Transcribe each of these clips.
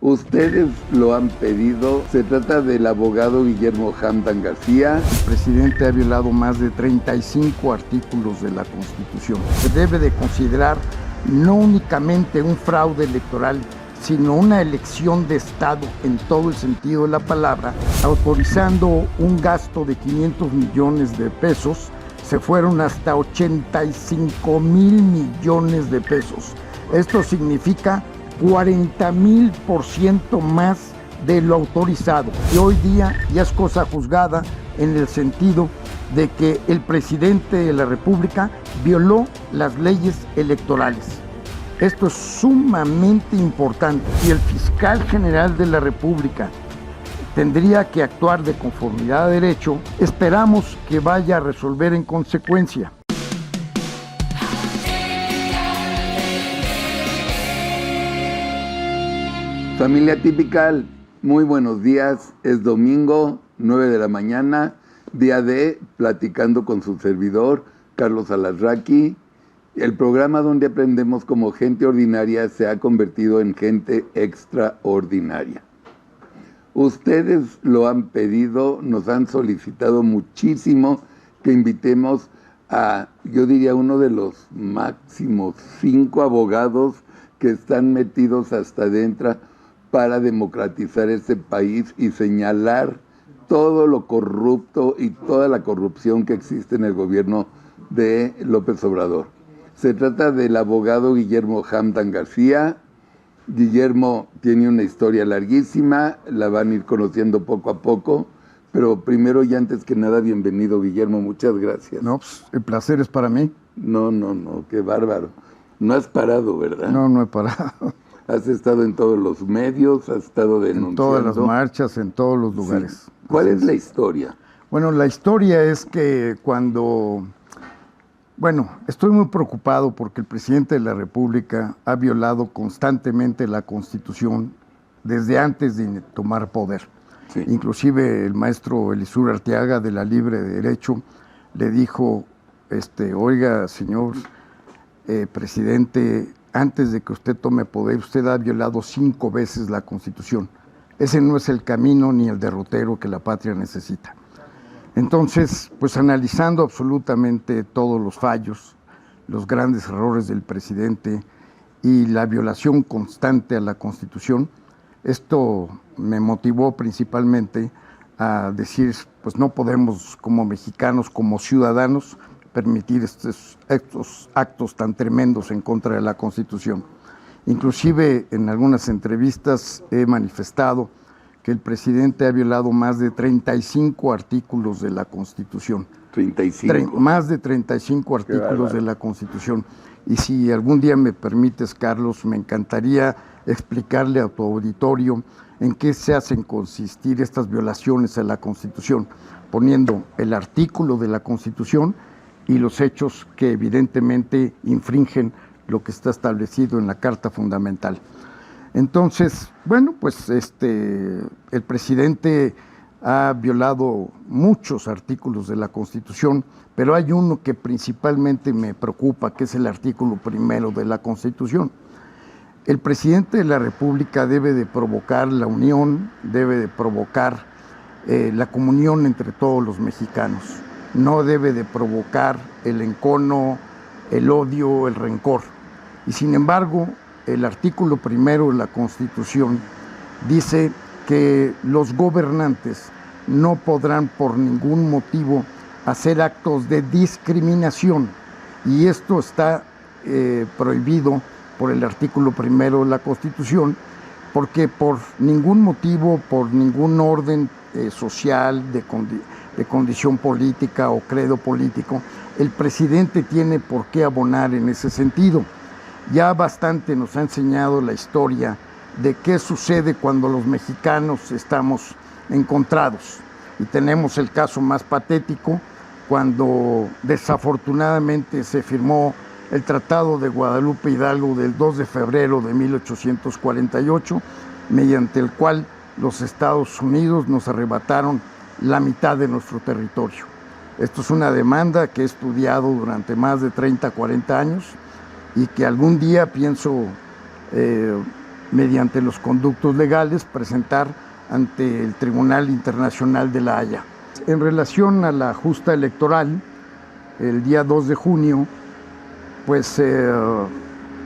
Ustedes lo han pedido. Se trata del abogado Guillermo Hamdan García. El presidente ha violado más de 35 artículos de la Constitución. Se debe de considerar no únicamente un fraude electoral, sino una elección de Estado en todo el sentido de la palabra, autorizando un gasto de 500 millones de pesos, se fueron hasta 85 mil millones de pesos. Esto significa 40,000% más de lo autorizado. Y hoy día ya es cosa juzgada en el sentido de que el presidente de la República violó las leyes electorales. Esto es sumamente importante y el fiscal general de la República tendría que actuar de conformidad a derecho. Esperamos que vaya a resolver en consecuencia. Familia Tipical, muy buenos días. Es domingo, 9 de la mañana, día de Platicando con su servidor, Carlos Alarraqui. El programa donde aprendemos cómo gente ordinaria se ha convertido en gente extraordinaria. Ustedes lo han pedido, nos han solicitado muchísimo que invitemos a, yo diría, uno de los máximos 5 abogados que están metidos hasta adentro para democratizar este país y señalar todo lo corrupto y toda la corrupción que existe en el gobierno de López Obrador. Se trata del abogado Guillermo Hamdan García. Guillermo tiene una historia larguísima, la van a ir conociendo poco a poco, pero primero y antes que nada, bienvenido Guillermo, muchas gracias. No, pues el placer es para mí. No, qué bárbaro. No has parado, ¿verdad? No he parado. Has estado en todos los medios, has estado denunciando. En todas las marchas, en todos los lugares. Sí. ¿Cuál es la historia? Bueno, la historia es que estoy muy preocupado porque el presidente de la República ha violado constantemente la Constitución desde antes de tomar poder. Sí. Inclusive el maestro Elisur Arteaga de la Libre Derecho le dijo, oiga, señor presidente, antes de que usted tome poder, usted ha violado 5 veces la Constitución. Ese no es el camino ni el derrotero que la patria necesita. Entonces, pues analizando absolutamente todos los fallos, los grandes errores del presidente y la violación constante a la Constitución, esto me motivó principalmente a decir, pues no podemos como mexicanos, como ciudadanos, permitir estos actos tan tremendos en contra de la Constitución. Inclusive en algunas entrevistas he manifestado que el presidente ha violado más de 35 artículos de la Constitución. 35. Más de 35 artículos de la Constitución. Y si algún día me permites, Carlos, me encantaría explicarle a tu auditorio en qué se hacen consistir estas violaciones a la Constitución, poniendo el artículo de la Constitución y los hechos que evidentemente infringen lo que está establecido en la Carta Fundamental. Entonces, el presidente ha violado muchos artículos de la Constitución, pero hay uno que principalmente me preocupa, que es el artículo 1 de la Constitución. El presidente de la República debe de provocar la unión, debe de provocar la comunión entre todos los mexicanos. No debe de provocar el encono, el odio, el rencor. Y sin embargo, el artículo 1 de la Constitución dice que los gobernantes no podrán por ningún motivo hacer actos de discriminación. Y esto está prohibido por el artículo 1 de la Constitución, porque por ningún motivo, por ningún orden social, de condición política o credo político, el presidente tiene por qué abonar en ese sentido. Ya bastante nos ha enseñado la historia de qué sucede cuando los mexicanos estamos encontrados. Y tenemos el caso más patético, cuando desafortunadamente se firmó el Tratado de Guadalupe Hidalgo del 2 de febrero de 1848, mediante el cual los Estados Unidos nos arrebataron la mitad de nuestro territorio. Esto es una demanda que he estudiado durante más de 30, 40 años y que algún día pienso mediante los conductos legales, presentar ante el Tribunal Internacional de La Haya. En relación a la justa electoral, el día 2 de junio, pues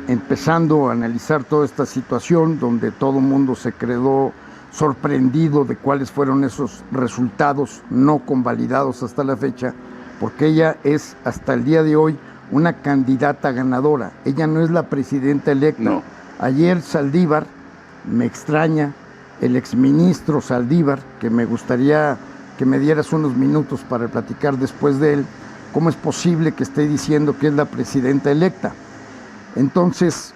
empezando a analizar toda esta situación, donde todo el mundo se quedó sorprendido de cuáles fueron esos resultados no convalidados hasta la fecha, porque ella es hasta el día de hoy una candidata ganadora. Ella no es la presidenta electa. No. Ayer Saldívar, me extraña, el exministro Saldívar, que me gustaría que me dieras unos minutos para platicar después de él, ¿cómo es posible que esté diciendo que es la presidenta electa? Entonces,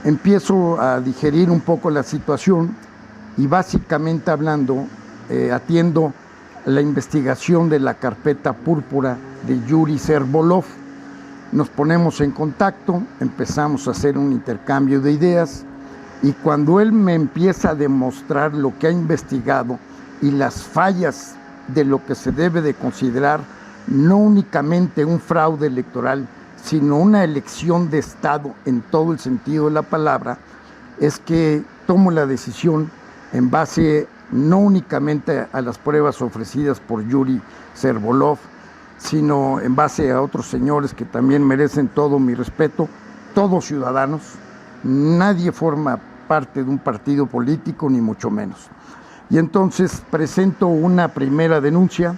empiezo a digerir un poco la situación y básicamente hablando, atiendo la investigación de la carpeta púrpura de Yuri Servolov. Nos ponemos en contacto, empezamos a hacer un intercambio de ideas y cuando él me empieza a demostrar lo que ha investigado y las fallas de lo que se debe de considerar no únicamente un fraude electoral, sino una elección de Estado en todo el sentido de la palabra, es que tomo la decisión en base no únicamente a las pruebas ofrecidas por Yuri Servolov, sino en base a otros señores que también merecen todo mi respeto, todos ciudadanos, nadie forma parte de un partido político, ni mucho menos. Y entonces presento una primera denuncia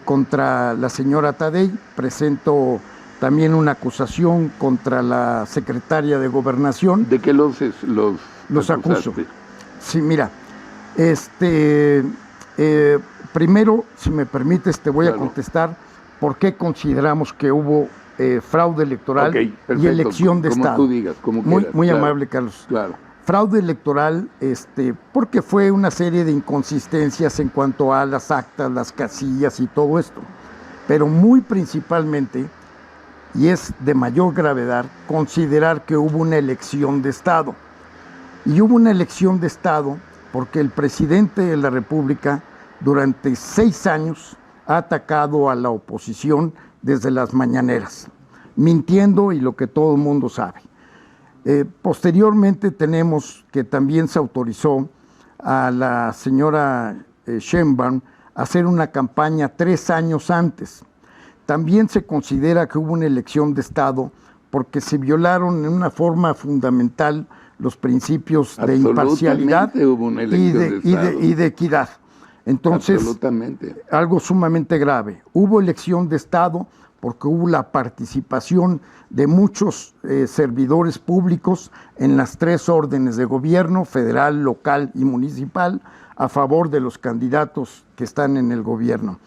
contra la señora Tadei, presento también una acusación contra la secretaria de Gobernación. ¿De qué los acuso? Sí, mira, primero, si me permites, te voy a contestar por qué consideramos que hubo fraude electoral y elección de Estado. Como tú digas, como quieras. Muy amable, Carlos. Claro. Fraude electoral, porque fue una serie de inconsistencias en cuanto a las actas, las casillas y todo esto. Pero muy principalmente, y es de mayor gravedad, considerar que hubo una elección de Estado. Y hubo una elección de Estado porque el presidente de la República durante 6 años ha atacado a la oposición desde las mañaneras, mintiendo y lo que todo el mundo sabe. Posteriormente tenemos que también se autorizó a la señora Sheinbaum a hacer una campaña 3 años antes. También se considera que hubo una elección de Estado porque se violaron en una forma fundamental los principios de imparcialidad y de equidad. Entonces, algo sumamente grave. Hubo elección de Estado porque hubo la participación de muchos servidores públicos en las 3 órdenes de gobierno, federal, local y municipal, a favor de los candidatos que están en el gobierno.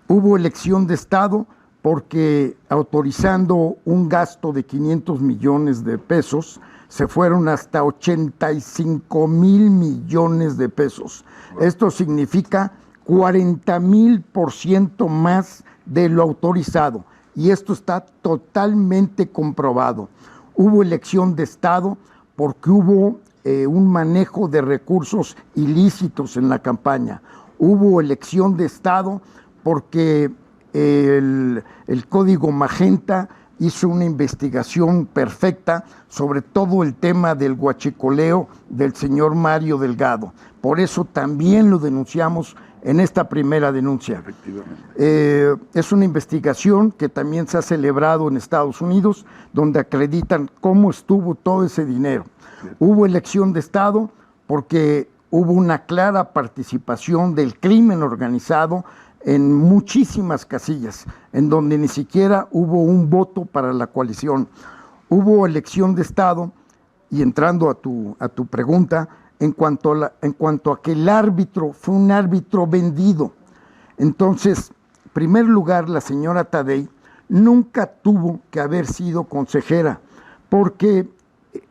Hubo elección de Estado porque autorizando un gasto de 500 millones de pesos, se fueron hasta 85,000 millones de pesos. Esto significa 40,000% más de lo autorizado. Y esto está totalmente comprobado. Hubo elección de Estado porque hubo un manejo de recursos ilícitos en la campaña. Hubo elección de Estado porque el Código Magenta hizo una investigación perfecta sobre todo el tema del huachicoleo del señor Mario Delgado. Por eso también lo denunciamos en esta primera denuncia. Efectivamente. Es una investigación que también se ha celebrado en Estados Unidos, donde acreditan cómo estuvo todo ese dinero. Sí. Hubo elección de Estado porque hubo una clara participación del crimen organizado en muchísimas casillas, en donde ni siquiera hubo un voto para la coalición. Hubo elección de Estado, y entrando a tu pregunta, en cuanto a que el árbitro fue un árbitro vendido. Entonces, en primer lugar, la señora Tadei nunca tuvo que haber sido consejera, porque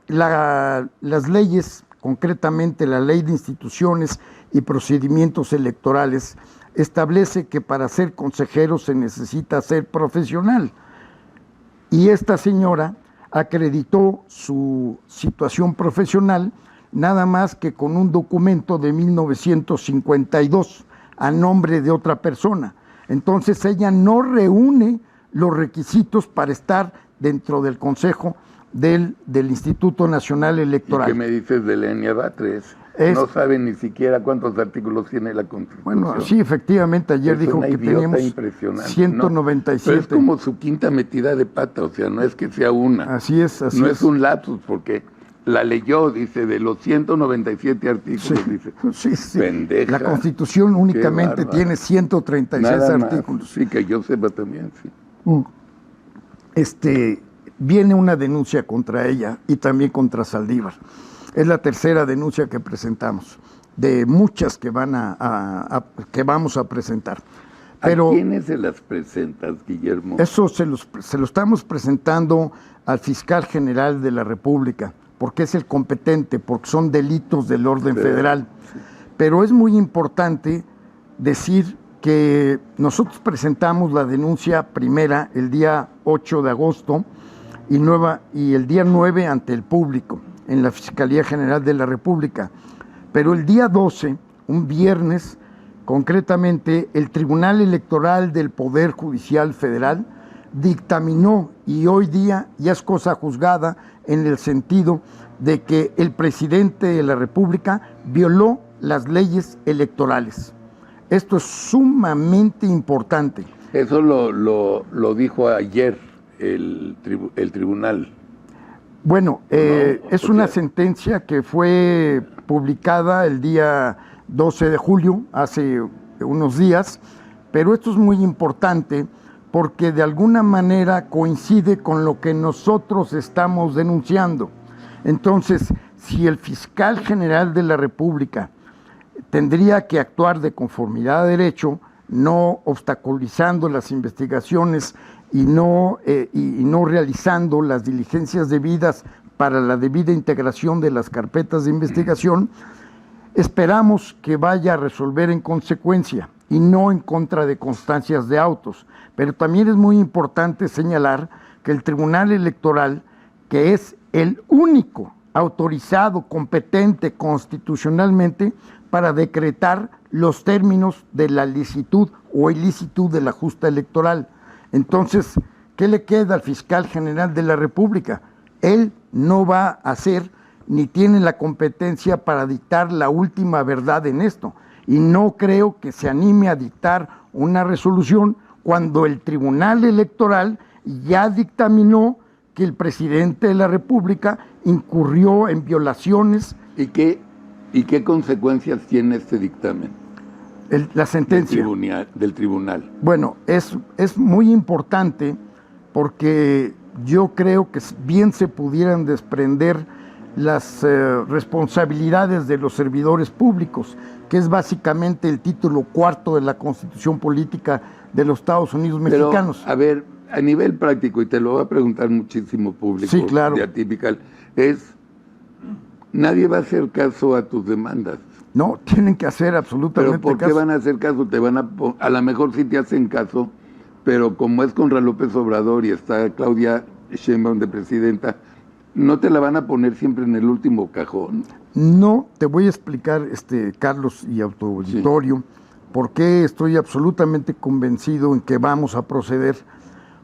las leyes, concretamente la Ley de Instituciones y Procedimientos Electorales, establece que para ser consejero se necesita ser profesional. Y esta señora acreditó su situación profesional nada más que con un documento de 1952 a nombre de otra persona. Entonces ella no reúne los requisitos para estar dentro del Consejo del Instituto Nacional Electoral. ¿Y qué me dices de Lenia Batres? No sabe ni siquiera cuántos artículos tiene la Constitución. Bueno, sí, efectivamente, ayer dijo que teníamos 197. Pero es como su quinta metida de pata, o sea, no es que sea una. Así es, así no es. Es un lapsus, porque la leyó, dice, de los 197 artículos, sí, dice. Sí. Pendeja. La Constitución únicamente tiene 136 Nada artículos. Más. Sí, que yo sepa también, sí. Viene una denuncia contra ella y también contra Saldívar. Es la tercera denuncia que presentamos, de muchas que que vamos a presentar. Pero ¿a quiénes se las presentas, Guillermo? Eso se lo estamos presentando al fiscal general de la República, porque es el competente, porque son delitos del orden federal. Sí. Pero es muy importante decir que nosotros presentamos la denuncia primera el día 8 de agosto y el día 9 ante el público en la Fiscalía General de la República. Pero el día 12, un viernes, concretamente, el Tribunal Electoral del Poder Judicial Federal dictaminó, y hoy día ya es cosa juzgada, en el sentido de que el presidente de la República violó las leyes electorales. Esto es sumamente importante. Eso lo dijo ayer el tribunal. Bueno, es una sentencia que fue publicada el día 12 de julio, hace unos días, pero esto es muy importante porque de alguna manera coincide con lo que nosotros estamos denunciando. Entonces, si el fiscal general de la República tendría que actuar de conformidad a derecho, no obstaculizando las investigaciones y no realizando las diligencias debidas para la debida integración de las carpetas de investigación, esperamos que vaya a resolver en consecuencia y no en contra de constancias de autos. Pero también es muy importante señalar que el Tribunal Electoral, que es el único autorizado, competente constitucionalmente para decretar los términos de la licitud o ilicitud de la justa electoral. Entonces, ¿qué le queda al fiscal general de la República? Él no va a hacer ni tiene la competencia para dictar la última verdad en esto. Y no creo que se anime a dictar una resolución cuando el Tribunal Electoral ya dictaminó que el presidente de la República incurrió en violaciones. ¿Y qué consecuencias tiene este dictamen? La sentencia del tribunal. Bueno, es muy importante porque yo creo que bien se pudieran desprender las responsabilidades de los servidores públicos, que es básicamente el título 4 de la Constitución Política de los Estados Unidos Mexicanos. Pero, a ver, a nivel práctico, y te lo va a preguntar muchísimo público, sí, claro, de Atípical, nadie va a hacer caso a tus demandas. No, tienen que hacer absolutamente caso. ¿Pero por qué van a hacer caso? A lo mejor sí te hacen caso, pero como es Conra López Obrador y está Claudia Sheinbaum de presidenta, ¿no te la van a poner siempre en el último cajón? No, te voy a explicar, Carlos y autoauditorio, sí, por qué estoy absolutamente convencido en que vamos a proceder.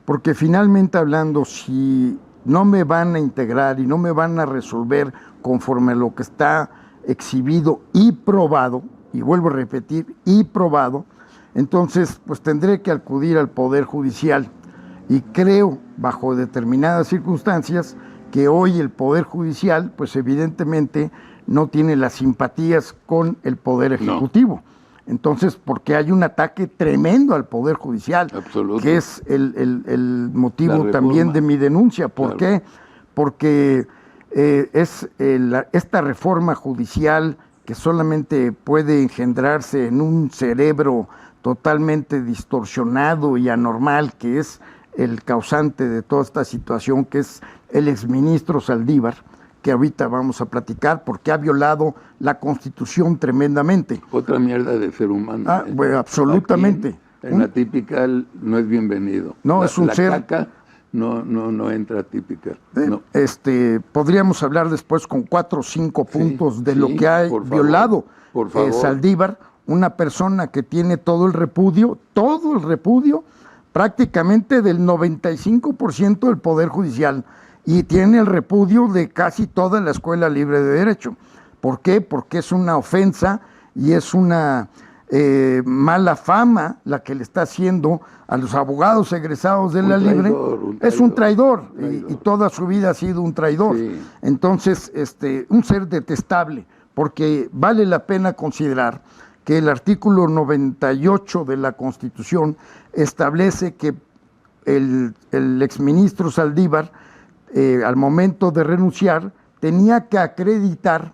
Porque finalmente hablando, si no me van a integrar y no me van a resolver conforme a lo que está exhibido y probado, y vuelvo a repetir, y probado, entonces pues tendré que acudir al Poder Judicial. Y creo, bajo determinadas circunstancias, que hoy el Poder Judicial, pues evidentemente no tiene las simpatías con el Poder Ejecutivo. No. Entonces, porque hay un ataque tremendo al Poder Judicial, que es el motivo también de mi denuncia. ¿Por qué? Porque esta reforma judicial que solamente puede engendrarse en un cerebro totalmente distorsionado y anormal, que es el causante de toda esta situación, que es el exministro Saldívar, que ahorita vamos a platicar, porque ha violado la Constitución tremendamente. Otra mierda de ser humano. Bueno, absolutamente. Aquí, en Atípical no es bienvenido. No, es un ser... caca no entra Atípical. No. Podríamos hablar después con 4 o 5 puntos de lo que ha violado Saldívar, una persona que tiene todo el repudio, prácticamente del 95% del Poder Judicial. y tiene el repudio de casi toda la Escuela Libre de Derecho. ¿Por qué? Porque es una ofensa y es una mala fama la que le está haciendo a los abogados egresados de la Libre. Es un traidor, y toda su vida ha sido un traidor. Sí. Entonces, un ser detestable, porque vale la pena considerar que el artículo 98 de la Constitución establece que el exministro Saldívar, al momento de renunciar, tenía que acreditar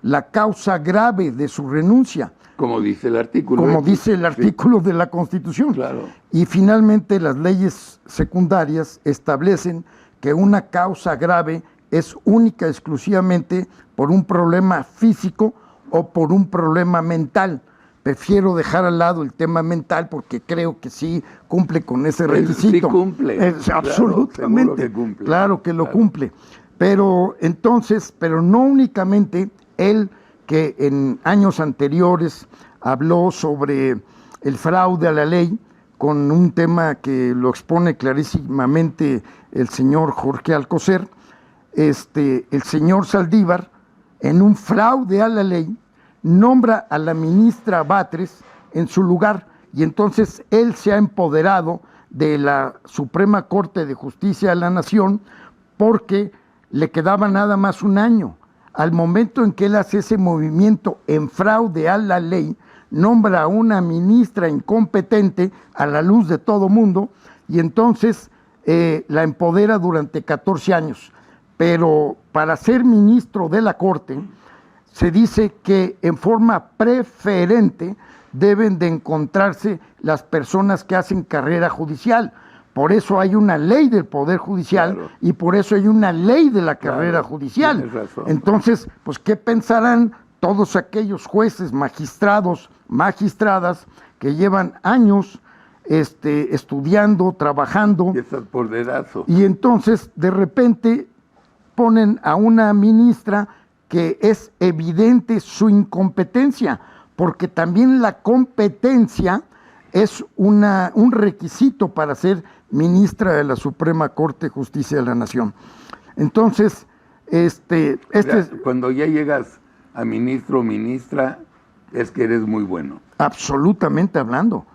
la causa grave de su renuncia. Como dice el artículo. Como dice el artículo de la Constitución. Claro. Y finalmente las leyes secundarias establecen que una causa grave es única exclusivamente por un problema físico o por un problema mental. Prefiero dejar al lado el tema mental porque creo que sí cumple con ese requisito. Sí cumple. Absolutamente. Claro, que cumple. Claro que lo cumple. Pero entonces, pero no únicamente él, que en años anteriores habló sobre el fraude a la ley, con un tema que lo expone clarísimamente el señor Jorge Alcocer, el señor Saldívar, en un fraude a la ley, nombra a la ministra Batres en su lugar, y entonces él se ha empoderado de la Suprema Corte de Justicia de la Nación porque le quedaba nada más un año. Al momento en que él hace ese movimiento en fraude a la ley, nombra a una ministra incompetente a la luz de todo mundo, y entonces la empodera durante 14 años. Pero para ser ministro de la Corte, se dice que en forma preferente deben de encontrarse las personas que hacen carrera judicial. Por eso hay una ley del Poder Judicial, claro, y por eso hay una ley de la carrera judicial. Tienes razón. Entonces, pues, ¿qué pensarán todos aquellos jueces, magistrados, magistradas que llevan años estudiando, trabajando? Y estás por dedazo. Y entonces, de repente, ponen a una ministra que es evidente su incompetencia, porque también la competencia es un requisito para ser ministra de la Suprema Corte de Justicia de la Nación. Entonces, cuando ya llegas a ministro o ministra, es que eres muy bueno. Absolutamente hablando,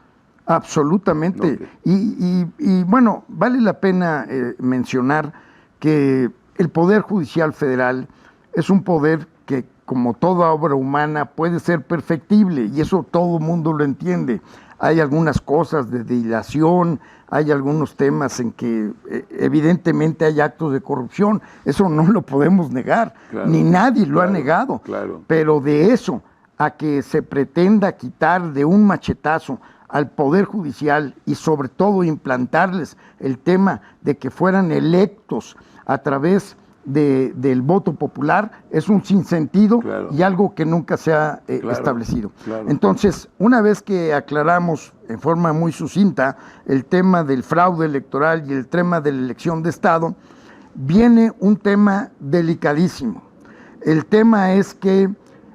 absolutamente. Okay. Y bueno, vale la pena mencionar que el Poder Judicial Federal es un poder que, como toda obra humana, puede ser perfectible, y eso todo el mundo lo entiende. Hay algunas cosas de dilación, hay algunos temas en que evidentemente hay actos de corrupción, eso no lo podemos negar, claro, ni nadie lo ha negado, claro. Pero de eso a que se pretenda quitar de un machetazo al Poder Judicial y sobre todo implantarles el tema de que fueran electos a través del voto popular, es un sinsentido, claro, y algo que nunca se ha establecido. Claro. Entonces, una vez que aclaramos en forma muy sucinta el tema del fraude electoral y el tema de la elección de Estado, viene un tema delicadísimo. El tema es que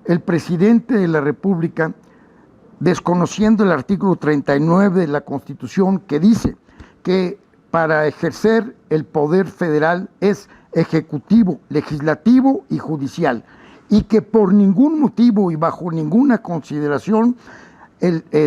el presidente de la República, desconociendo el artículo 39 de la Constitución, que dice que para ejercer el poder federal es ejecutivo, legislativo y judicial, y que por ningún motivo y bajo ninguna consideración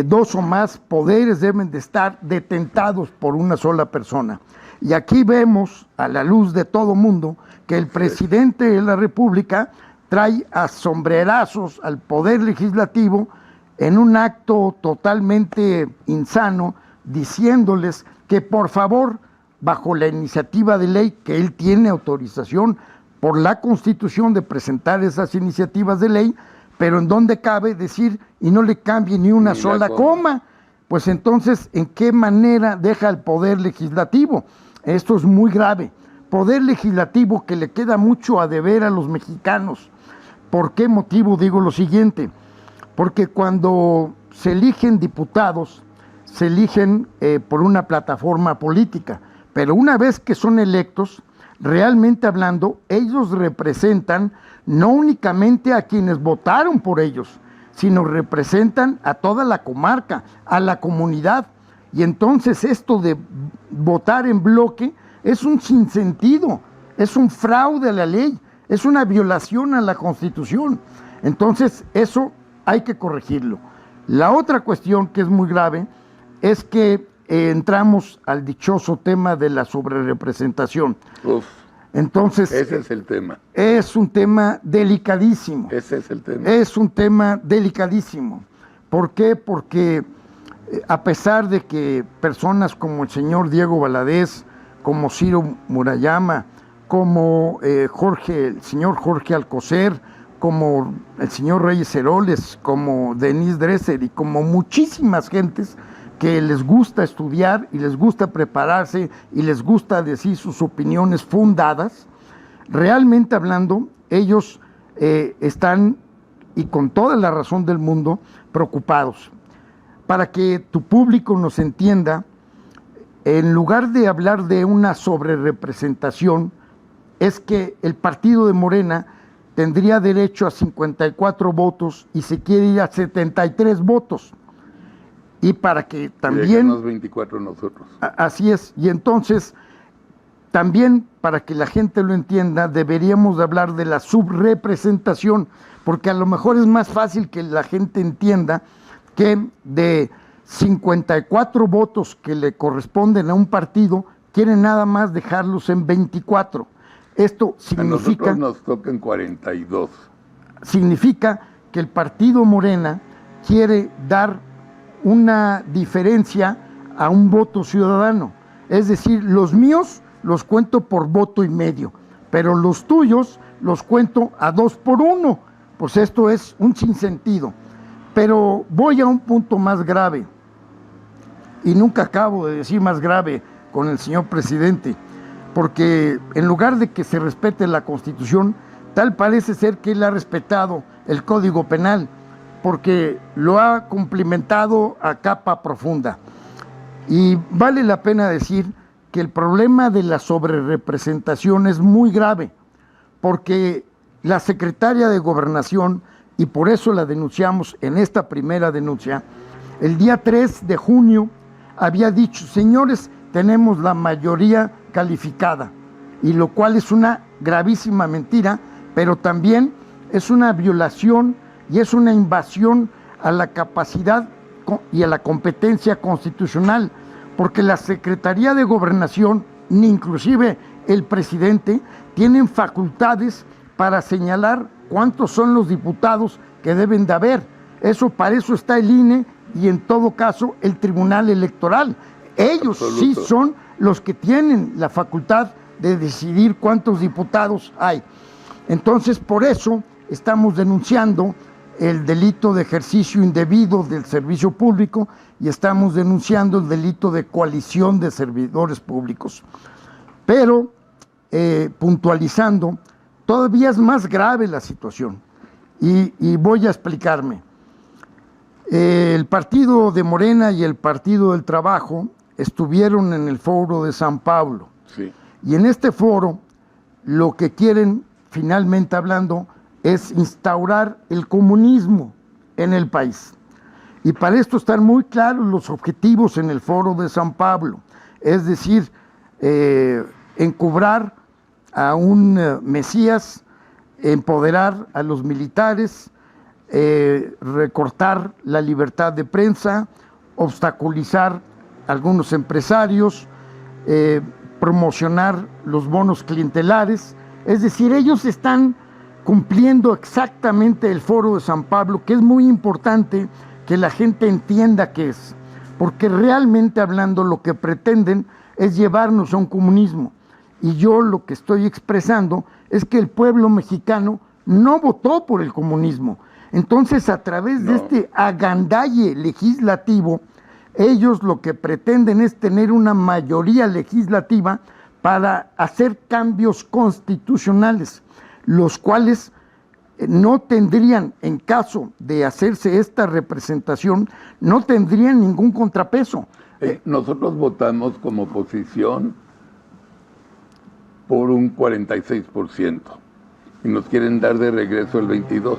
dos o más poderes deben de estar detentados por una sola persona. Y aquí vemos, a la luz de todo mundo, que el presidente de la República trae a sombrerazos al poder legislativo en un acto totalmente insano, diciéndoles que por favor, bajo la iniciativa de ley, que él tiene autorización por la Constitución de presentar esas iniciativas de ley, pero en donde cabe decir, y no le cambie ni una sola coma, pues entonces, ¿en qué manera deja el poder legislativo? Esto es muy grave. Poder legislativo que le queda mucho a deber a los mexicanos. ¿Por qué motivo digo lo siguiente? Porque cuando se eligen diputados, se eligen por una plataforma política, pero una vez que son electos, realmente hablando, ellos representan no únicamente a quienes votaron por ellos, sino representan a toda la comarca, a la comunidad. Y entonces esto de votar en bloque es un sinsentido, es un fraude a la ley, es una violación a la Constitución. Entonces, eso hay que corregirlo. La otra cuestión que es muy grave es que entramos al dichoso tema de la sobrerepresentación. Uf, entonces, ese es el tema. Es un tema delicadísimo. Ese es el tema. Es un tema delicadísimo. ¿Por qué? Porque a pesar de que personas como el señor Diego Valadez, como Ciro Murayama, como el señor Jorge Alcocer, como el señor Reyes Heroles, como Denise Dresser y como muchísimas gentes que les gusta estudiar y les gusta prepararse y les gusta decir sus opiniones fundadas, realmente hablando, ellos están, y con toda la razón del mundo, preocupados. Para que tu público nos entienda, en lugar de hablar de una sobrerepresentación, es que el partido de Morena tendría derecho a 54 votos y se quiere ir a 73 votos. Y para que también... Los 24 nosotros. Así es. Y entonces, también para que la gente lo entienda, deberíamos de hablar de la subrepresentación, porque a lo mejor es más fácil que la gente entienda que de 54 votos que le corresponden a un partido, quieren nada más dejarlos en 24. Esto significa... A nosotros nos tocan 42. Significa que el partido Morena quiere dar una diferencia a un voto ciudadano. Es decir, los míos los cuento por voto y medio, pero los tuyos los cuento a 2 por 1. Pues esto es un sinsentido. Pero voy a un punto más grave, y nunca acabo de decir más grave con el señor presidente, porque en lugar de que se respete la Constitución, tal parece ser que él ha respetado el Código Penal, porque lo ha cumplimentado a capa profunda. Y vale la pena decir que el problema de la sobrerepresentación es muy grave, porque la secretaria de Gobernación, y por eso la denunciamos en esta primera denuncia, el día 3 de junio había dicho: señores, tenemos la mayoría calificada, y lo cual es una gravísima mentira, pero también es una violación y es una invasión a la capacidad y a la competencia constitucional, porque la Secretaría de Gobernación, ni inclusive el presidente, tienen facultades para señalar cuántos son los diputados que deben de haber. Para eso está el INE y en todo caso el Tribunal Electoral. Ellos sí son los que tienen la facultad de decidir cuántos diputados hay. Entonces, por eso estamos denunciando el delito de ejercicio indebido del servicio público y estamos denunciando el delito de coalición de servidores públicos. Pero, puntualizando, todavía es más grave la situación y voy a explicarme. El partido de Morena y el Partido del Trabajo estuvieron en el foro de San Pablo. Sí. Y en este foro lo que quieren, finalmente hablando, es instaurar el comunismo en el país. Y para esto están muy claros los objetivos en el foro de San Pablo, es decir, encubrar a un Mesías, empoderar a los militares, recortar la libertad de prensa, obstaculizar a algunos empresarios, promocionar los bonos clientelares. Es decir, ellos están cumpliendo exactamente el foro de San Pablo, que es muy importante que la gente entienda qué es, porque realmente hablando lo que pretenden es llevarnos a un comunismo. Y yo lo que estoy expresando es que el pueblo mexicano no votó por el comunismo. Entonces, a través de este agandalle legislativo, ellos lo que pretenden es tener una mayoría legislativa para hacer cambios constitucionales, los cuales no tendrían, en caso de hacerse esta representación, no tendrían ningún contrapeso. Nosotros votamos como oposición por un 46% y nos quieren dar de regreso el 22%.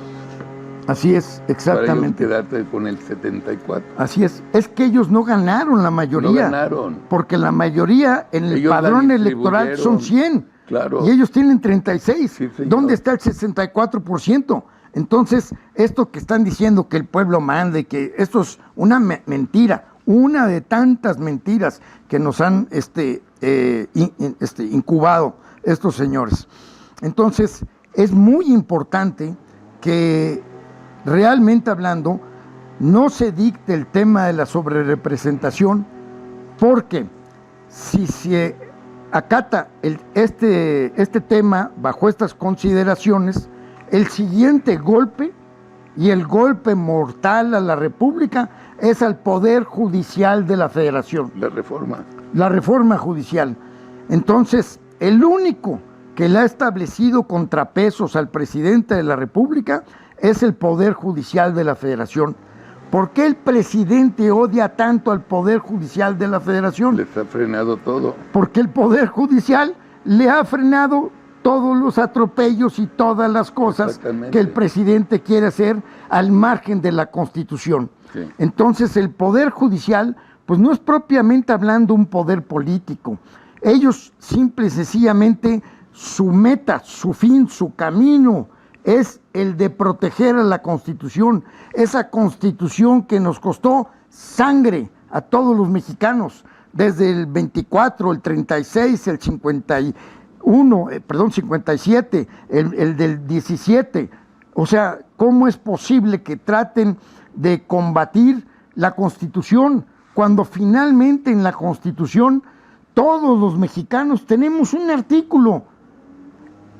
Así es, exactamente. Para ellos quedarte con el 74%. Así es que ellos no ganaron la mayoría. No ganaron. Porque la mayoría en el padrón electoral son 100. Claro. Y ellos tienen 36. Sí, señor. ¿Dónde está el 64%? Entonces, esto que están diciendo que el pueblo mande, que esto es una mentira, una de tantas mentiras que nos han incubado estos señores. Entonces, es muy importante que realmente hablando no se dicte el tema de la sobrerepresentación, porque si se acata este tema bajo estas consideraciones, el siguiente golpe, y el golpe mortal a la República, es al Poder Judicial de la Federación. La reforma. La reforma judicial. Entonces, el único que le ha establecido contrapesos al presidente de la República es el Poder Judicial de la Federación. ¿Por qué el presidente odia tanto al Poder Judicial de la Federación? Les ha frenado todo. Porque el Poder Judicial le ha frenado todos los atropellos y todas las cosas que el presidente quiere hacer al margen de la Constitución. Sí. Entonces, el Poder Judicial, pues no es propiamente hablando un poder político. Ellos simple y sencillamente, su meta, su fin, su camino es el de proteger a la Constitución, esa Constitución que nos costó sangre a todos los mexicanos, desde el 24, el 36, el 57, el del 17. O sea, ¿cómo es posible que traten de combatir la Constitución cuando finalmente en la Constitución todos los mexicanos tenemos un artículo?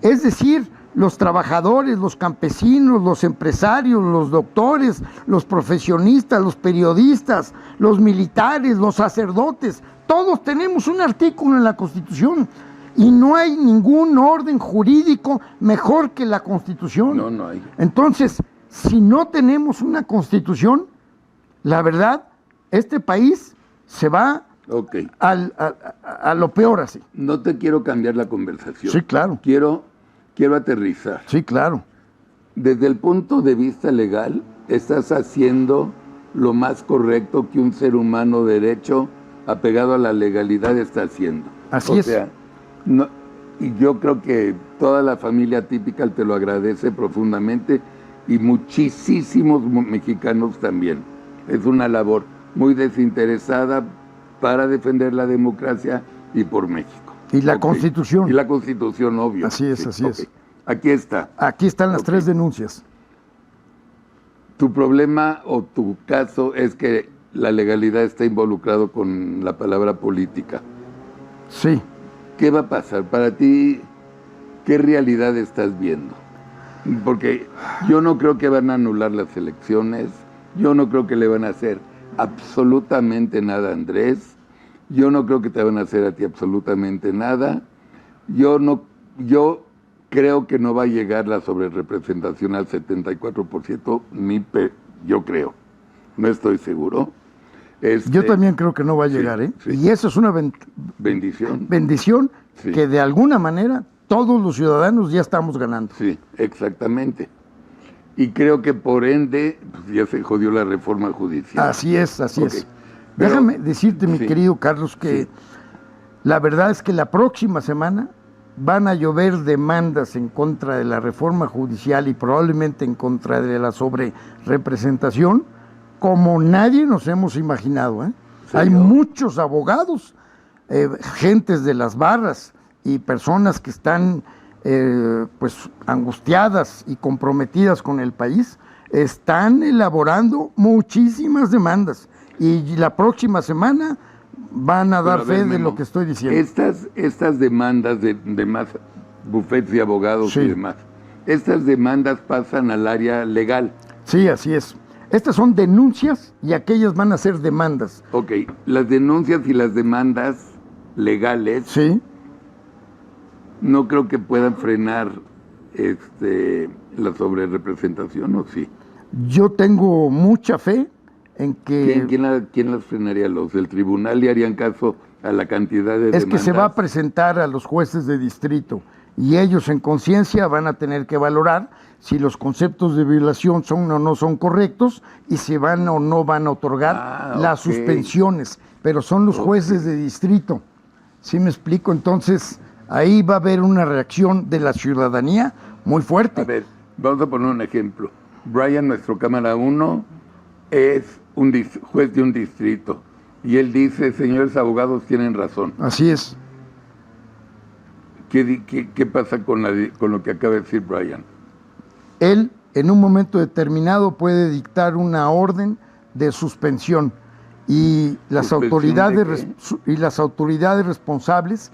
Es decir, los trabajadores, los campesinos, los empresarios, los doctores, los profesionistas, los periodistas, los militares, los sacerdotes, todos tenemos un artículo en la Constitución y no hay ningún orden jurídico mejor que la Constitución. No, no hay. Entonces, si no tenemos una Constitución, la verdad, este país se va a lo peor así. No te quiero cambiar la conversación. Sí, claro. Quiero aterrizar. Sí, claro. Desde el punto de vista legal, estás haciendo lo más correcto que un ser humano derecho apegado a la legalidad está haciendo. Así es. No, y yo creo que toda la familia típica te lo agradece profundamente y muchísimos mexicanos también. Es una labor muy desinteresada para defender la democracia y por México. Y la Constitución. Y la Constitución, obvio. Así es, así es. Aquí está. Aquí están las 3 denuncias. Tu problema o tu caso es que la legalidad está involucrado con la palabra política. Sí. ¿Qué va a pasar? Para ti, ¿qué realidad estás viendo? Porque yo no creo que van a anular las elecciones, yo no creo que le van a hacer absolutamente nada a Andrés, yo no creo que te van a hacer a ti absolutamente nada, yo creo que no va a llegar la sobrerepresentación al 74%, yo creo, no estoy seguro. Yo también creo que no va a llegar, ¿eh? Sí. Y eso es una bendición. Bendición Sí. que de alguna manera todos los ciudadanos ya estamos ganando. Sí, exactamente. Y creo que por ende pues ya se jodió la reforma judicial. Así es, así es. Pero, déjame decirte, mi sí, querido Carlos, que la verdad es que la próxima semana van a llover demandas en contra de la reforma judicial y probablemente en contra de la sobrerepresentación, como nadie nos hemos imaginado, ¿eh? Hay muchos abogados, gentes de las barras y personas que están pues angustiadas y comprometidas con el país, están elaborando muchísimas demandas y la próxima semana van a dar fe de lo que estoy diciendo. Estas demandas de más bufetes y abogados y demás, estas demandas pasan al área legal. Sí, así es. Estas son denuncias y aquellas van a ser demandas. Ok, las denuncias y las demandas legales no creo que puedan frenar la sobrerepresentación, ¿o sí? Yo tengo mucha fe en que... ¿Quién las frenaría? ¿Los del tribunal le harían caso a la cantidad de demandas? Es que se va a presentar a los jueces de distrito y ellos en conciencia van a tener que valorar si los conceptos de violación son o no son correctos y si van o no van a otorgar las suspensiones, pero son los jueces de distrito. ¿Sí me explico? Entonces, ahí va a haber una reacción de la ciudadanía muy fuerte. A ver, vamos a poner un ejemplo. Brian, nuestro cámara 1, es un juez de un distrito. Y él dice, señores abogados, tienen razón. Así es. ¿Qué pasa con lo que acaba de decir Brian? Él, en un momento determinado, puede dictar una orden de suspensión y las autoridades responsables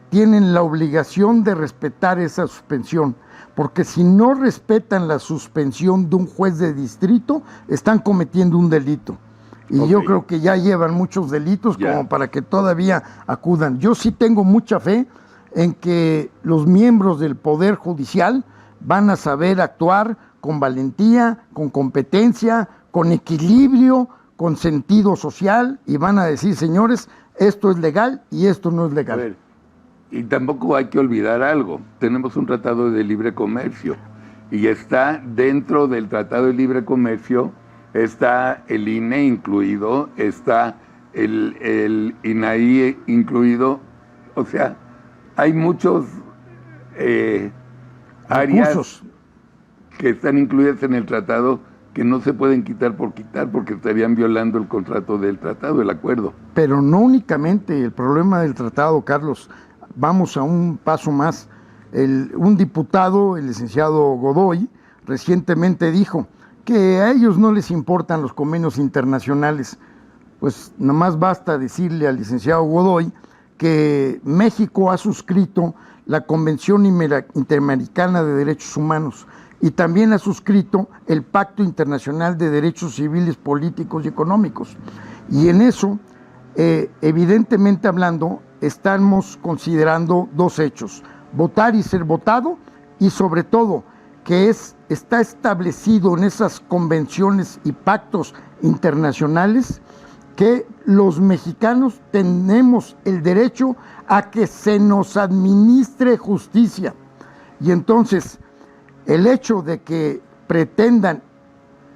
tienen la obligación de respetar esa suspensión, porque si no respetan la suspensión de un juez de distrito, están cometiendo un delito. Y yo creo que ya llevan muchos delitos como para que todavía acudan. Yo sí tengo mucha fe en que los miembros del Poder Judicial van a saber actuar con valentía, con competencia, con equilibrio, con sentido social, y van a decir, señores, esto es legal y esto no es legal. A ver, y tampoco hay que olvidar algo. Tenemos un tratado de libre comercio y está dentro del tratado de libre comercio, está el INE incluido, está el INAI incluido, o sea, hay muchos áreas que están incluidas en el tratado que no se pueden quitar porque estarían violando el contrato del tratado, el acuerdo. Pero no únicamente el problema del tratado, Carlos, vamos a un paso más. Un diputado, el licenciado Godoy, recientemente dijo que a ellos no les importan los convenios internacionales. Pues nada más basta decirle al licenciado Godoy que México ha suscrito la Convención Interamericana de Derechos Humanos y también ha suscrito el Pacto Internacional de Derechos Civiles, Políticos y Económicos. Y en eso, evidentemente hablando, estamos considerando dos hechos: votar y ser votado, y sobre todo que está establecido en esas convenciones y pactos internacionales que los mexicanos tenemos el derecho a que se nos administre justicia. Y entonces, el hecho de que pretendan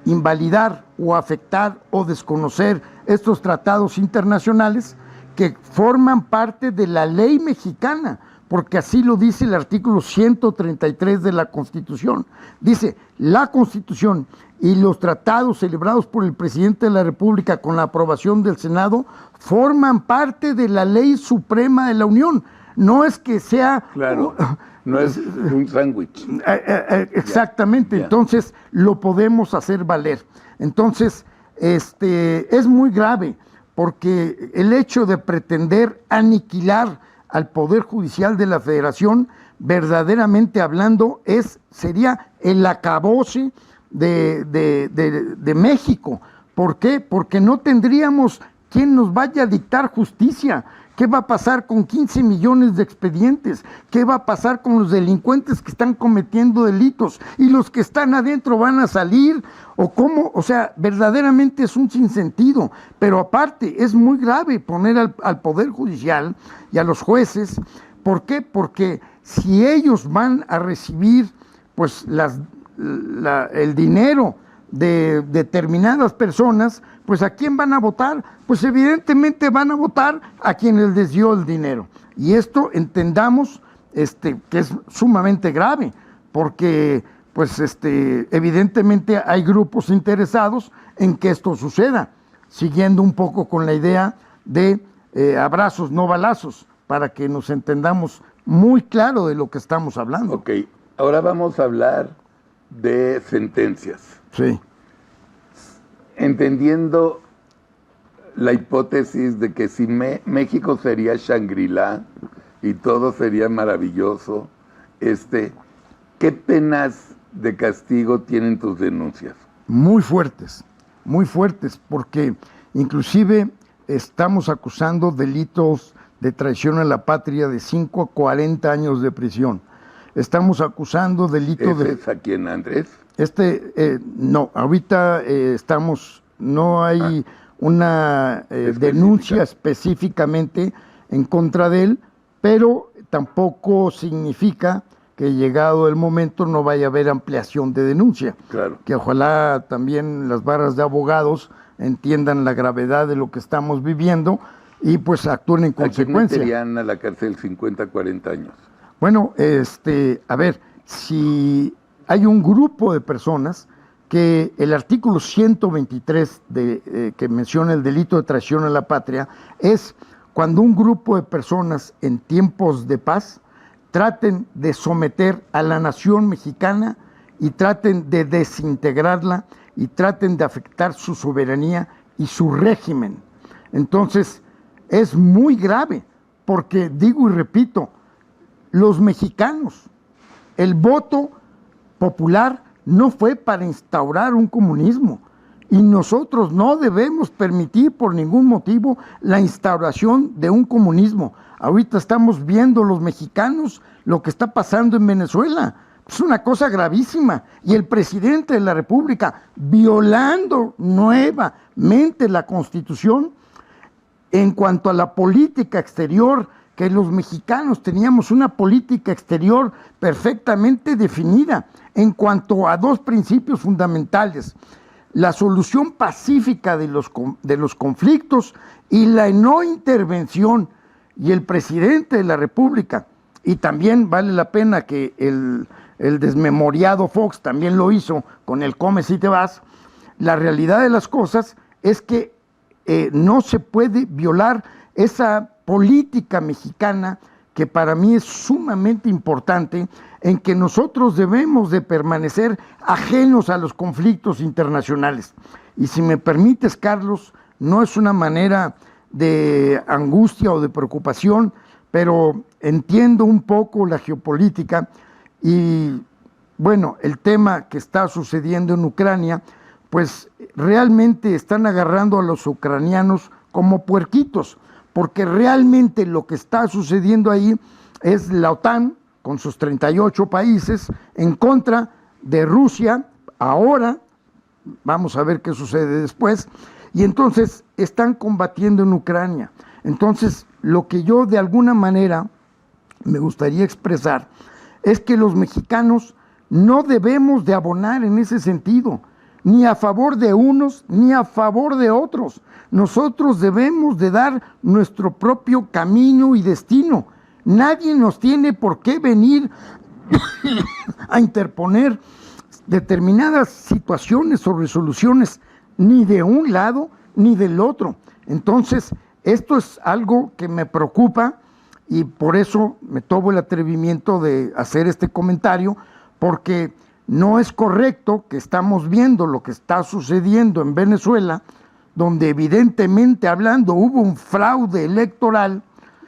invalidar o afectar o desconocer estos tratados internacionales que forman parte de la ley mexicana, porque así lo dice el artículo 133 de la Constitución. Dice, la Constitución y los tratados celebrados por el presidente de la República con la aprobación del Senado forman parte de la ley suprema de la Unión. No es que sea... Claro, no es un sándwich. Exactamente, entonces lo podemos hacer valer. Entonces, es muy grave, porque el hecho de pretender aniquilar al Poder Judicial de la Federación, verdaderamente hablando, sería el acabose de México. ¿Por qué? Porque no tendríamos quien nos vaya a dictar justicia. ¿Qué va a pasar con 15 millones de expedientes? ¿Qué va a pasar con los delincuentes que están cometiendo delitos? ¿Y los que están adentro van a salir? ¿O cómo? O sea, verdaderamente es un sinsentido. Pero aparte, es muy grave poner al Poder Judicial y a los jueces. ¿Por qué? Porque si ellos van a recibir pues el dinero de determinadas personas, pues ¿a quién van a votar? Pues evidentemente van a votar a quien les dio el dinero. Y esto entendamos que es sumamente grave, porque pues evidentemente hay grupos interesados en que esto suceda, siguiendo un poco con la idea de abrazos, no balazos, para que nos entendamos muy claro de lo que estamos hablando. Ok, ahora vamos a hablar de sentencias. Sí. Entendiendo la hipótesis de que si México sería Shangri-La y todo sería maravilloso, ¿qué penas de castigo tienen tus denuncias? Muy fuertes, porque inclusive estamos acusando delitos de traición a la patria de 5 a 40 años de prisión. Estamos acusando delitos de... ¿Es aquí en Andrés? No, ahorita no hay una denuncia específicamente en contra de él, pero tampoco significa que llegado el momento no vaya a haber ampliación de denuncia. Claro. Que ojalá también las barras de abogados entiendan la gravedad de lo que estamos viviendo y pues actúen en consecuencia. ¿A quién meterían a la cárcel 50, 40 años? Bueno, a ver, si hay un grupo de personas que el artículo 123 que menciona el delito de traición a la patria es cuando un grupo de personas en tiempos de paz traten de someter a la nación mexicana y traten de desintegrarla y traten de afectar su soberanía y su régimen. Entonces, es muy grave, porque digo y repito, los mexicanos, el voto popular no fue para instaurar un comunismo y nosotros no debemos permitir por ningún motivo la instauración de un comunismo. Ahorita estamos viendo los mexicanos lo que está pasando en Venezuela. Es una cosa gravísima. Y el presidente de la República violando nuevamente la Constitución en cuanto a la política exterior, que los mexicanos teníamos una política exterior perfectamente definida en cuanto a dos principios fundamentales: la solución pacífica de los conflictos y la no intervención. Y el presidente de la República, y también vale la pena que el desmemoriado Fox también lo hizo con el come si te vas, la realidad de las cosas es que no se puede violar esa política mexicana que para mí es sumamente importante, en que nosotros debemos de permanecer ajenos a los conflictos internacionales. Y si me permites, Carlos, no es una manera de angustia o de preocupación, pero entiendo un poco la geopolítica y, bueno, el tema que está sucediendo en Ucrania, pues realmente están agarrando a los ucranianos como puerquitos, porque realmente lo que está sucediendo ahí es la OTAN, con sus 38 países, en contra de Rusia. Ahora, vamos a ver qué sucede después, y entonces están combatiendo en Ucrania. Entonces, lo que yo de alguna manera me gustaría expresar es que los mexicanos no debemos de abonar en ese sentido, ni a favor de unos ni a favor de otros. Nosotros debemos de dar nuestro propio camino y destino. Nadie nos tiene por qué venir a interponer determinadas situaciones o resoluciones, ni de un lado ni del otro. Entonces, esto es algo que me preocupa y por eso me tomo el atrevimiento de hacer este comentario, porque no es correcto que estamos viendo lo que está sucediendo en Venezuela, donde evidentemente hablando hubo un fraude electoral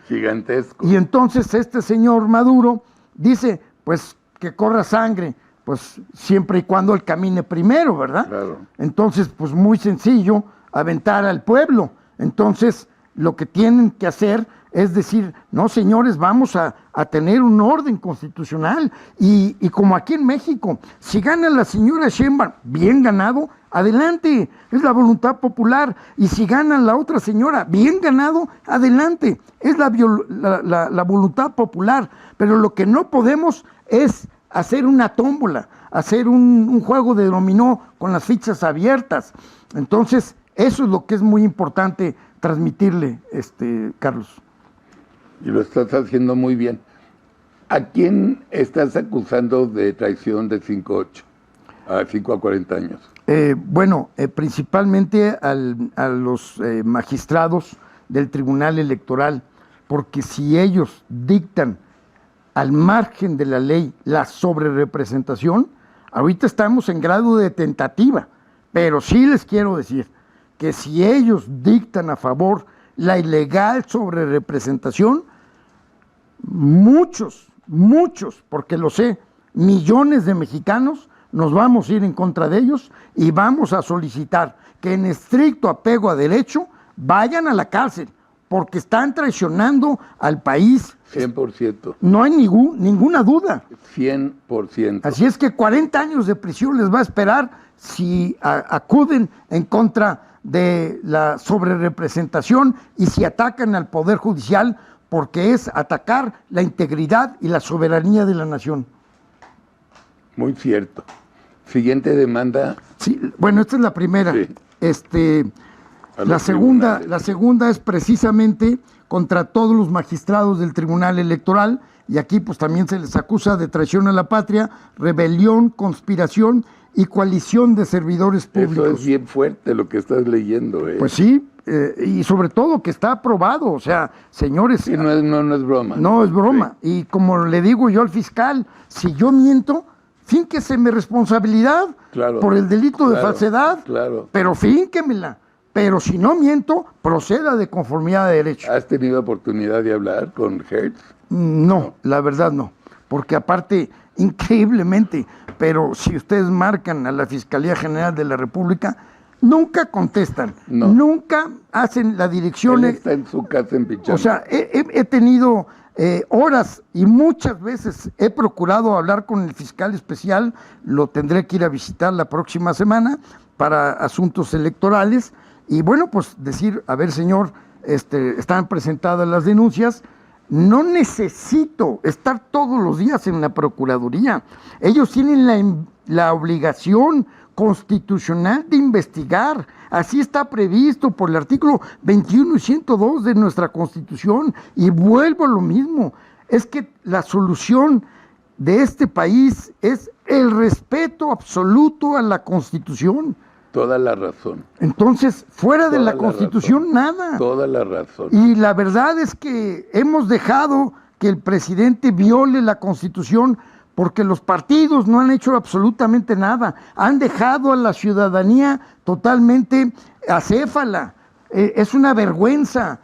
gigantesco. Y entonces este señor Maduro dice, pues que corra sangre, pues siempre y cuando él camine primero, ¿verdad? Claro. Entonces, pues muy sencillo, aventar al pueblo. Entonces, lo que tienen que hacer es decir, no señores, vamos a tener un orden constitucional y como aquí en México, si gana la señora Sheinbaum, bien ganado, adelante, es la voluntad popular, y si gana la otra señora, bien ganado, adelante, es la voluntad popular, pero lo que no podemos es hacer una tómbola, hacer un juego de dominó con las fichas abiertas. Entonces, eso es lo que es muy importante transmitirle, Carlos. Y lo estás haciendo muy bien. ¿A quién estás acusando de traición de 5 a 40 años? Bueno, principalmente a los magistrados del Tribunal Electoral, porque si ellos dictan al margen de la ley la sobrerepresentación, ahorita estamos en grado de tentativa, pero sí les quiero decir que si ellos dictan a favor la ilegal sobrerepresentación, muchos, porque lo sé, millones de mexicanos nos vamos a ir en contra de ellos y vamos a solicitar que en estricto apego a derecho vayan a la cárcel, porque están traicionando al país. 100%. No hay ninguna duda. 100%. Así es que 40 años de prisión les va a esperar si acuden en contra de la sobrerepresentación y si atacan al Poder Judicial, porque es atacar la integridad y la soberanía de la nación. Muy cierto. Siguiente demanda. Sí, bueno, esta es la primera. Sí. La segunda es precisamente contra todos los magistrados del Tribunal Electoral, y aquí pues también se les acusa de traición a la patria, rebelión, conspiración y coalición de servidores públicos. Eso es bien fuerte lo que estás leyendo, ¿eh? Pues sí, y sobre todo que está aprobado, o sea, señores... Sí, no es broma. No es broma, sí. Y como le digo yo al fiscal, si yo miento, fínquese mi responsabilidad por el delito de falsedad, pero fínquemela. Pero si no miento, proceda de conformidad de derecho. ¿Has tenido oportunidad de hablar con Hertz? No, la verdad no, porque aparte, increíblemente, pero si ustedes marcan a la Fiscalía General de la República, nunca contestan, nunca hacen la dirección. Él está en su casa en pijama. O sea, he tenido horas y muchas veces he procurado hablar con el fiscal especial, lo tendré que ir a visitar la próxima semana para asuntos electorales, y bueno, pues decir, a ver señor, están presentadas las denuncias, no necesito estar todos los días en la Procuraduría, ellos tienen la obligación constitucional de investigar, así está previsto por el artículo 21 y 102 de nuestra Constitución, y vuelvo a lo mismo, es que la solución de este país es el respeto absoluto a la Constitución. Toda la razón. Entonces, fuera de la Constitución, nada. Toda la razón. Y la verdad es que hemos dejado que el presidente viole la Constitución porque los partidos no han hecho absolutamente nada. Han dejado a la ciudadanía totalmente acéfala. Es una vergüenza.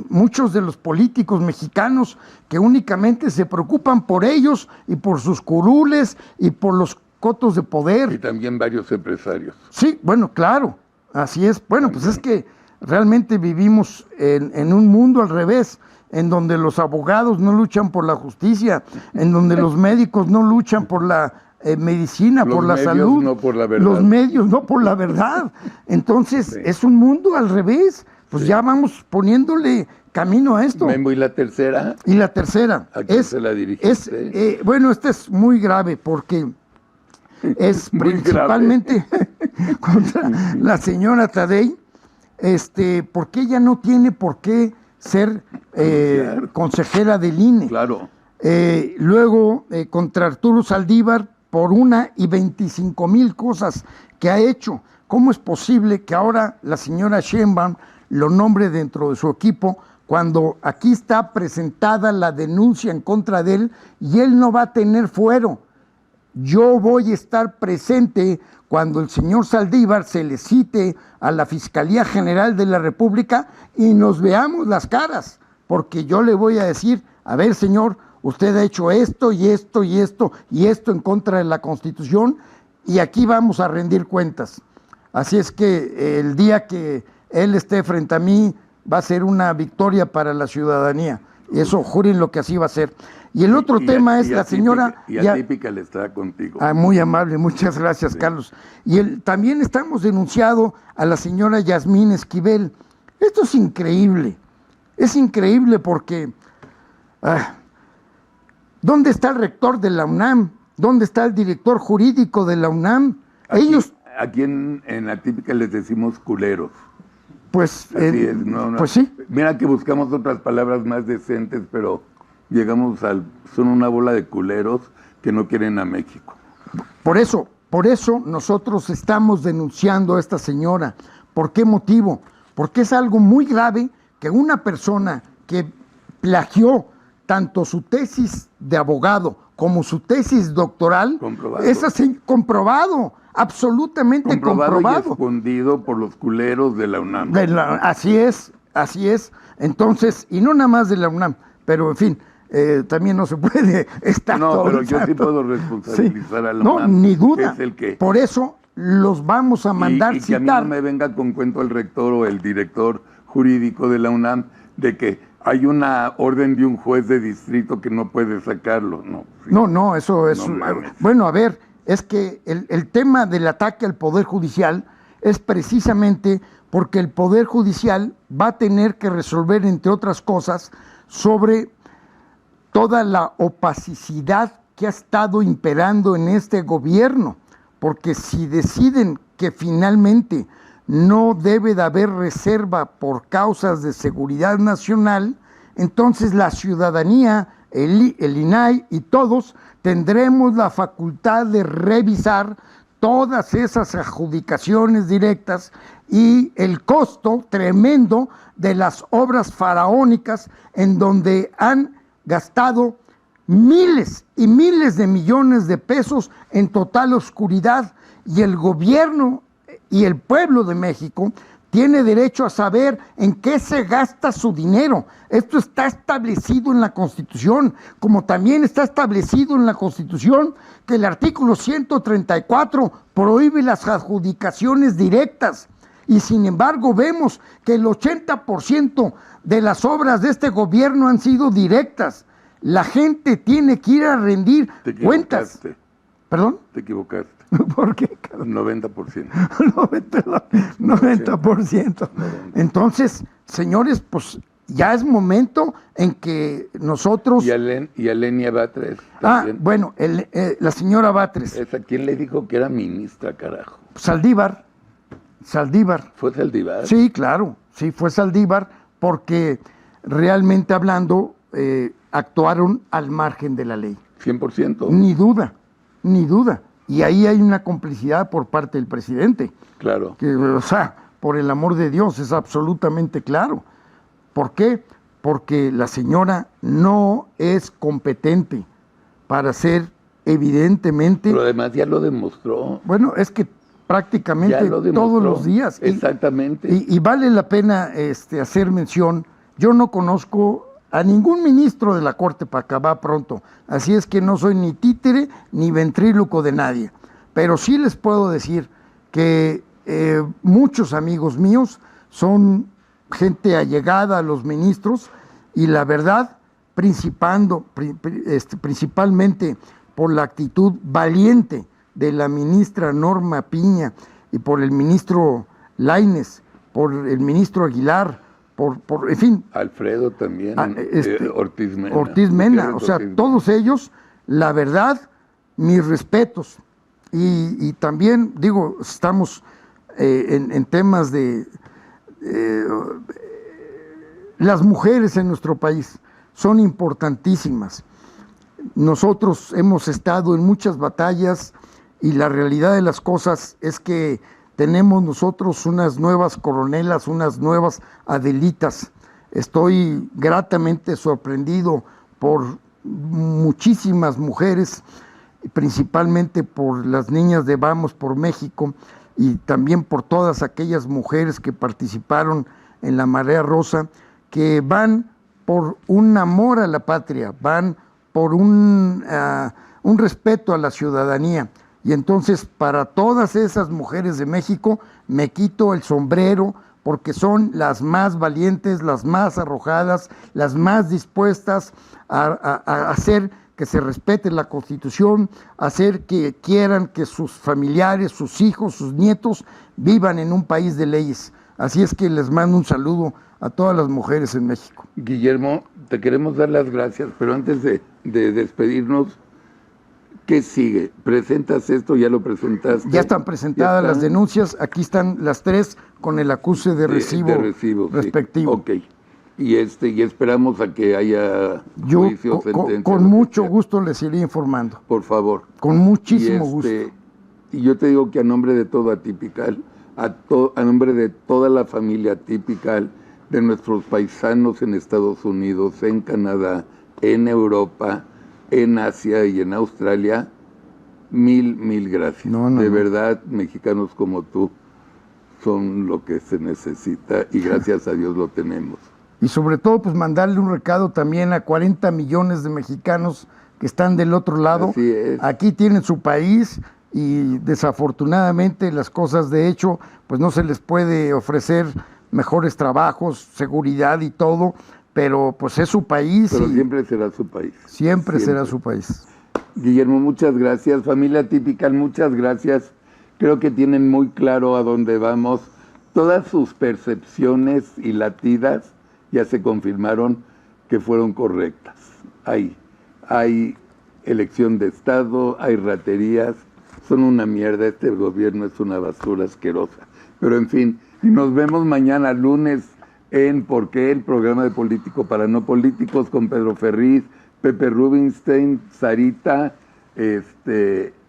Muchos de los políticos mexicanos que únicamente se preocupan por ellos y por sus curules y por los cotos de poder. Y también varios empresarios. Sí, bueno, claro, así es. Bueno, pues es que realmente vivimos en un mundo al revés, en donde los abogados no luchan por la justicia, en donde los médicos no luchan por la medicina, por la salud. No por la verdad. Los medios no por la verdad. Entonces, sí, es un mundo al revés. Pues sí, ya vamos poniéndole camino a esto. Memo, ¿y la tercera? Y la tercera. ¿A quién se la dirigiste? Bueno, esta es muy grave porque es principalmente contra la señora Tadei, porque ella no tiene por qué ser consejera del INE. Claro. Luego, contra Arturo Saldívar, por 25,000 cosas que ha hecho. ¿Cómo es posible que ahora la señora Sheinbaum lo nombre dentro de su equipo cuando aquí está presentada la denuncia en contra de él y él no va a tener fuero? Yo voy a estar presente cuando el señor Saldívar se le cite a la Fiscalía General de la República y nos veamos las caras, porque yo le voy a decir, a ver señor, usted ha hecho esto y esto y esto y esto en contra de la Constitución y aquí vamos a rendir cuentas. Así es que el día que él esté frente a mí va a ser una victoria para la ciudadanía. Y eso, juren lo que así va a ser. Y el otro tema es la señora... Y Atípica le está contigo. Muy amable, muchas gracias, sí, Carlos. Y también estamos denunciando a la señora Yasmín Esquivel. Esto es increíble porque... ¿dónde está el rector de la UNAM? ¿Dónde está el director jurídico de la UNAM? Aquí en Atípica les decimos culeros. Pues, pues sí. Mira que buscamos otras palabras más decentes, pero llegamos son una bola de culeros que no quieren a México. Por eso nosotros estamos denunciando a esta señora. ¿Por qué motivo? Porque es algo muy grave que una persona que plagió tanto su tesis de abogado como su tesis doctoral, comprobado, absolutamente comprobado. Y escondido por los culeros de la UNAM. Así es. Entonces, y no nada más de la UNAM, pero en fin, también no se puede estar todo. No, pero yo sí puedo responsabilizar a la UNAM. No, ni duda. Es el que... Por eso los vamos a mandar y que a mí no me venga con cuento el rector o el director jurídico de la UNAM de que hay una orden de un juez de distrito que no puede sacarlo. No, eso es... Bueno, a ver, es que el tema del ataque al Poder Judicial es precisamente porque el Poder Judicial va a tener que resolver, entre otras cosas, sobre toda la opacidad que ha estado imperando en este gobierno, porque si deciden que finalmente no debe de haber reserva por causas de seguridad nacional, entonces la ciudadanía, el INAI y todos tendremos la facultad de revisar todas esas adjudicaciones directas y el costo tremendo de las obras faraónicas en donde han gastado miles y miles de millones de pesos en total oscuridad, y el gobierno y el pueblo de México tiene derecho a saber en qué se gasta su dinero. Esto está establecido en la Constitución, como también está establecido en la Constitución que el artículo 134 prohíbe las adjudicaciones directas. Y sin embargo vemos que el 80% de las obras de este gobierno han sido directas. La gente tiene que ir a rendir cuentas. ¿Perdón? Te equivocaste. ¿Por qué? 90%. 90%. Entonces, señores, pues ya es momento en que nosotros... Y a Lenia Batres. Bueno, la señora Batres. ¿A quién le dijo que era ministra, carajo? Saldívar. ¿Fue Saldívar? Sí, claro, sí, fue Saldívar, porque realmente hablando, actuaron al margen de la ley. 100%. Ni duda. Y ahí hay una complicidad por parte del presidente. Claro. Que, o sea, por el amor de Dios, es absolutamente claro. ¿Por qué? Porque la señora no es competente para ser evidentemente... Pero además ya lo demostró. Bueno, es que prácticamente todos los días. Exactamente. Y vale la pena hacer mención, yo no conozco a ningún ministro de la Corte para acabar pronto, así es que no soy ni títere ni ventríloco de nadie, pero sí les puedo decir que muchos amigos míos son gente allegada a los ministros y la verdad, principalmente por la actitud valiente de la ministra Norma Piña y por el ministro Lainez, por el ministro Aguilar, en fin. Alfredo también, Ortiz Mena. Ortiz Mena, o sea, todos ellos, la verdad, mis respetos. Y también, digo, estamos en temas de... las mujeres en nuestro país son importantísimas. Nosotros hemos estado en muchas batallas y la realidad de las cosas es que tenemos nosotros unas nuevas coronelas, unas nuevas Adelitas. Estoy gratamente sorprendido por muchísimas mujeres, principalmente por las niñas de Vamos por México y también por todas aquellas mujeres que participaron en la Marea Rosa, que van por un amor a la patria, van por un respeto a la ciudadanía. Y entonces para todas esas mujeres de México me quito el sombrero porque son las más valientes, las más arrojadas, las más dispuestas a hacer que se respete la Constitución, a hacer que quieran que sus familiares, sus hijos, sus nietos vivan en un país de leyes. Así es que les mando un saludo a todas las mujeres en México. Guillermo, te queremos dar las gracias, pero antes de despedirnos, ¿qué sigue? ¿Presentas esto? ¿Ya lo presentaste? Ya están presentadas las denuncias, aquí están las tres con el acuse de recibo respectivo. Sí. Ok, y esperamos a que haya juicio, sentencia. Con mucho gusto les iré informando. Por favor. Con muchísimo gusto. Y yo te digo que a nombre de todo Atipical, a nombre de toda la familia Atipical, de nuestros paisanos en Estados Unidos, en Canadá, en Europa, en Asia y en Australia, mil gracias. De verdad, mexicanos como tú son lo que se necesita y gracias a Dios lo tenemos. Y sobre todo, pues mandarle un recado también a 40 millones de mexicanos que están del otro lado. Así es. Aquí tienen su país y desafortunadamente las cosas de hecho, pues no se les puede ofrecer mejores trabajos, seguridad y todo, pero pues es su país. Pero siempre será su país. Siempre será su país. Guillermo, muchas gracias. Familia Atipical, muchas gracias. Creo que tienen muy claro a dónde vamos. Todas sus percepciones y latidas ya se confirmaron que fueron correctas. Hay elección de Estado, hay raterías, son una mierda, este gobierno es una basura asquerosa. Pero en fin, nos vemos mañana lunes en ¿Por qué?, el programa de Político para No Políticos con Pedro Ferriz, Pepe Rubinstein, Sarita,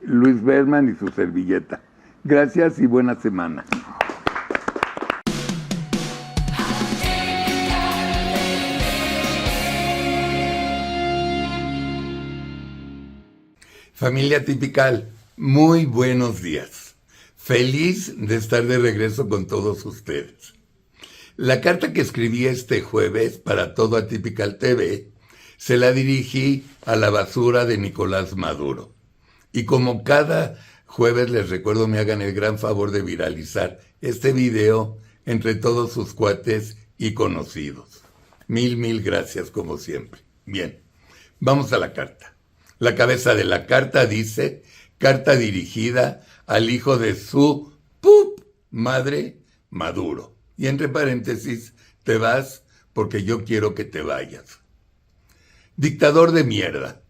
Luis Berman y su servilleta. Gracias y buena semana. Familia Tipical, muy buenos días. Feliz de estar de regreso con todos ustedes. La carta que escribí este jueves para Todo Atypical TV se la dirigí a la basura de Nicolás Maduro. Y como cada jueves les recuerdo me hagan el gran favor de viralizar este video entre todos sus cuates y conocidos. Mil gracias como siempre. Bien, vamos a la carta. La cabeza de la carta dice, carta dirigida al hijo de su madre, Maduro. Y entre paréntesis, te vas porque yo quiero que te vayas. Dictador de mierda.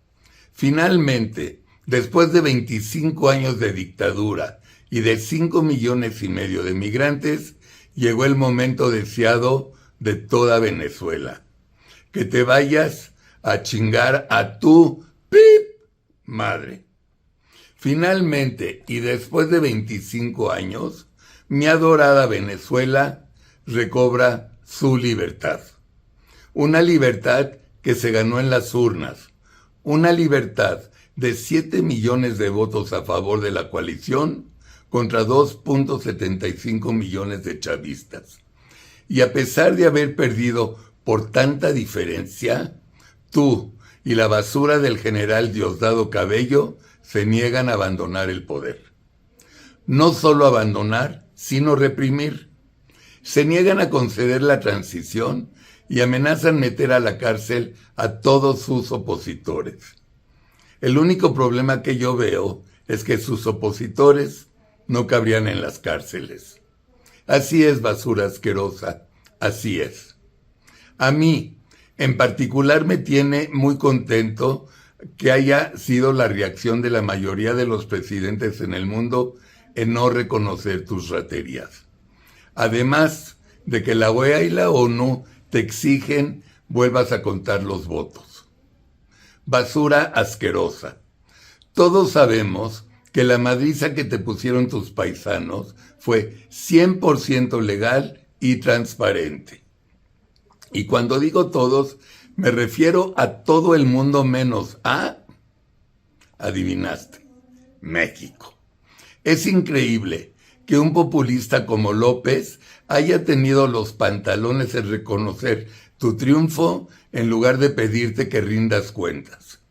Finalmente, después de 25 años de dictadura y de 5,5 millones de migrantes, llegó el momento deseado de toda Venezuela. Que te vayas a chingar a tu madre. Finalmente, y después de 25 años, mi adorada Venezuela recobra su libertad. Una libertad que se ganó en las urnas. Una libertad de 7 millones de votos a favor de la coalición contra 2.75 millones de chavistas. Y a pesar de haber perdido por tanta diferencia, tú y la basura del general Diosdado Cabello se niegan a abandonar el poder. No solo abandonar, sino reprimir. Se niegan a conceder la transición y amenazan meter a la cárcel a todos sus opositores. El único problema que yo veo es que sus opositores no cabrían en las cárceles. Así es, basura asquerosa, así es. A mí, en particular, me tiene muy contento que haya sido la reacción de la mayoría de los presidentes en el mundo en no reconocer tus raterías. Además de que la OEA y la ONU te exigen vuelvas a contar los votos. Basura asquerosa. Todos sabemos que la madriza que te pusieron tus paisanos fue 100% legal y transparente. Y cuando digo todos, me refiero a todo el mundo menos a, adivinaste, México. Es increíble que un populista como López haya tenido los pantalones en reconocer tu triunfo en lugar de pedirte que rindas cuentas.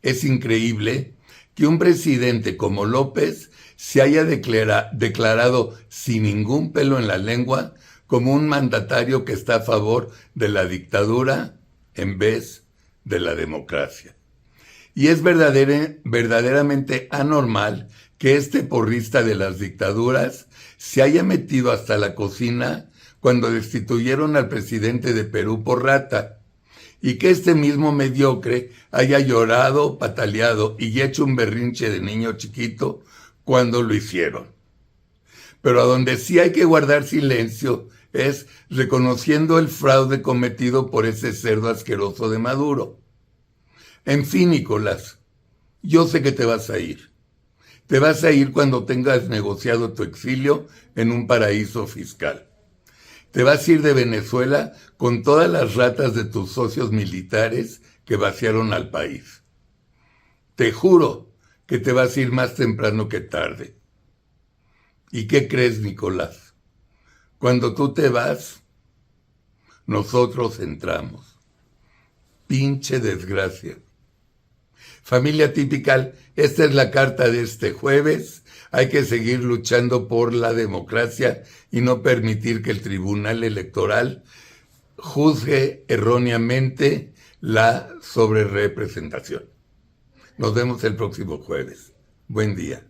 Es increíble que un presidente como López se haya declarado sin ningún pelo en la lengua como un mandatario que está a favor de la dictadura en vez de la democracia. Y es verdaderamente anormal que este porrista de las dictaduras se haya metido hasta la cocina cuando destituyeron al presidente de Perú por rata, y que este mismo mediocre haya llorado, pataleado y hecho un berrinche de niño chiquito cuando lo hicieron. Pero a donde sí hay que guardar silencio es reconociendo el fraude cometido por ese cerdo asqueroso de Maduro. En fin, Nicolás, yo sé que te vas a ir. Te vas a ir cuando tengas negociado tu exilio en un paraíso fiscal. Te vas a ir de Venezuela con todas las ratas de tus socios militares que vaciaron al país. Te juro que te vas a ir más temprano que tarde. ¿Y qué crees, Nicolás? Cuando tú te vas, nosotros entramos. Pinche desgracia. Familia Tipical, esta es la carta de este jueves. Hay que seguir luchando por la democracia y no permitir que el Tribunal Electoral juzgue erróneamente la sobrerepresentación. Nos vemos el próximo jueves. Buen día.